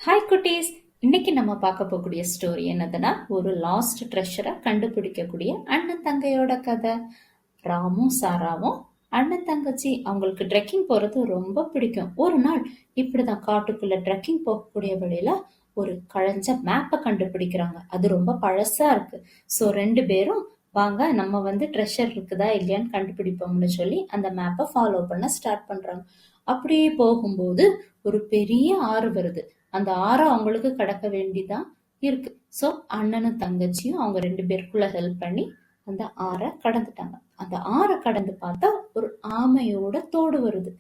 Hi குட்டீஸ். இன்னைக்கு நம்ம பார்க்க போகக்கூடிய ஸ்டோரி என்னதுன்னா, ஒரு லாஸ்ட் ட்ரெஷரை கண்டுபிடிக்கக்கூடிய அண்ணன் தங்கையோட கதை. ராமும் சாராவும் அண்ணன் தங்கச்சி. அவங்களுக்கு ட்ரெக்கிங் போறது ரொம்ப பிடிக்கும். ஒரு நாள் இப்படிதான் காட்டுக்குள்ள ட்ரெக்கிங் போகக்கூடிய வழியில ஒரு கழைஞ்ச மேப்பை கண்டுபிடிக்கிறாங்க. அது ரொம்ப பழசா இருக்கு. ஸோ ரெண்டு பேரும் வாங்க நம்ம ட்ரெஷர் இருக்குதா இல்லையான்னு கண்டுபிடிப்போம்னு சொல்லி அந்த மேப்பை ஃபாலோ பண்ண ஸ்டார்ட் பண்றாங்க. அப்படியே போகும்போது ஒரு பெரிய ஆறு வருது. அந்த ஆறை அவங்களுக்கு கடக்க வேண்டிதான் இருக்கு. ஸோ அண்ணனும் தங்கச்சியும் அவங்க ரெண்டு பேருக்குள்ள ஹெல்ப் பண்ணி அந்த ஆறை கடந்துட்டாங்க. அந்த ஆறை கடந்து பார்த்தா ஒரு ஆமையோட தோடு வருது.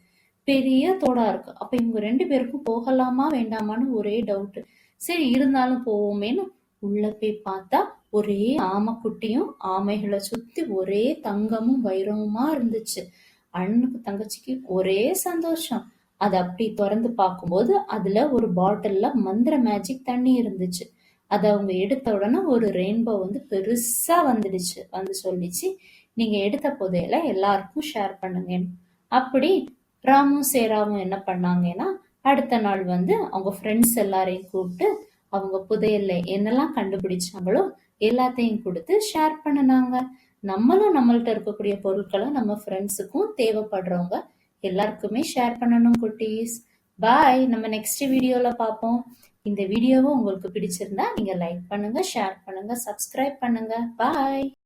பெரிய தோடா இருக்கு. அப்ப இவங்க ரெண்டு பேருக்கும் போகலாமா வேண்டாமான்னு ஒரே டவுட். சரி இருந்தாலும் போவோமேன்னு உள்ள போய் பார்த்தா ஒரே ஆமைக்குட்டியும் ஆமைகளை சுத்தி ஒரே தங்கமும் வைரமுமா இருந்துச்சு. அண்ணனுக்கு தங்கச்சிக்கு ஒரே சந்தோஷம். அதை அப்படி திறந்து பார்க்கும்போது அதுல ஒரு பாட்டில்ல மந்திர மேஜிக் தண்ணி இருந்துச்சு. அதை அவங்க எடுத்த உடனே ஒரு ரெயின்போ பெருசா வந்துடுச்சு. சொல்லிச்சு, நீங்க எடுத்த புதையல எல்லாருக்கும் ஷேர் பண்ணுங்கன்னு. அப்படி ராமும் சேராவும் என்ன பண்ணாங்கன்னா, அடுத்த நாள் அவங்க ஃப்ரெண்ட்ஸ் எல்லாரையும் கூப்பிட்டு அவங்க புதையல்ல என்னெல்லாம் கண்டுபிடிச்சாங்களோ எல்லாத்தையும் கொடுத்து ஷேர் பண்ணினாங்க. நம்மளும் நம்மள்ட்ட இருக்கக்கூடிய பொருட்களை நம்ம ஃப்ரெண்ட்ஸுக்கும் தேவைப்படுறவங்க எல்லாருக்குமே ஷேர் பண்ணணும் குட்டீஸ். பாய். நம்ம நெக்ஸ்ட் வீடியோல பார்ப்போம். இந்த வீடியோவும் உங்களுக்கு பிடிச்சிருந்தா நீங்க லைக் பண்ணுங்க, ஷேர் பண்ணுங்க, சப்ஸ்கிரைப் பண்ணுங்க. பாய்.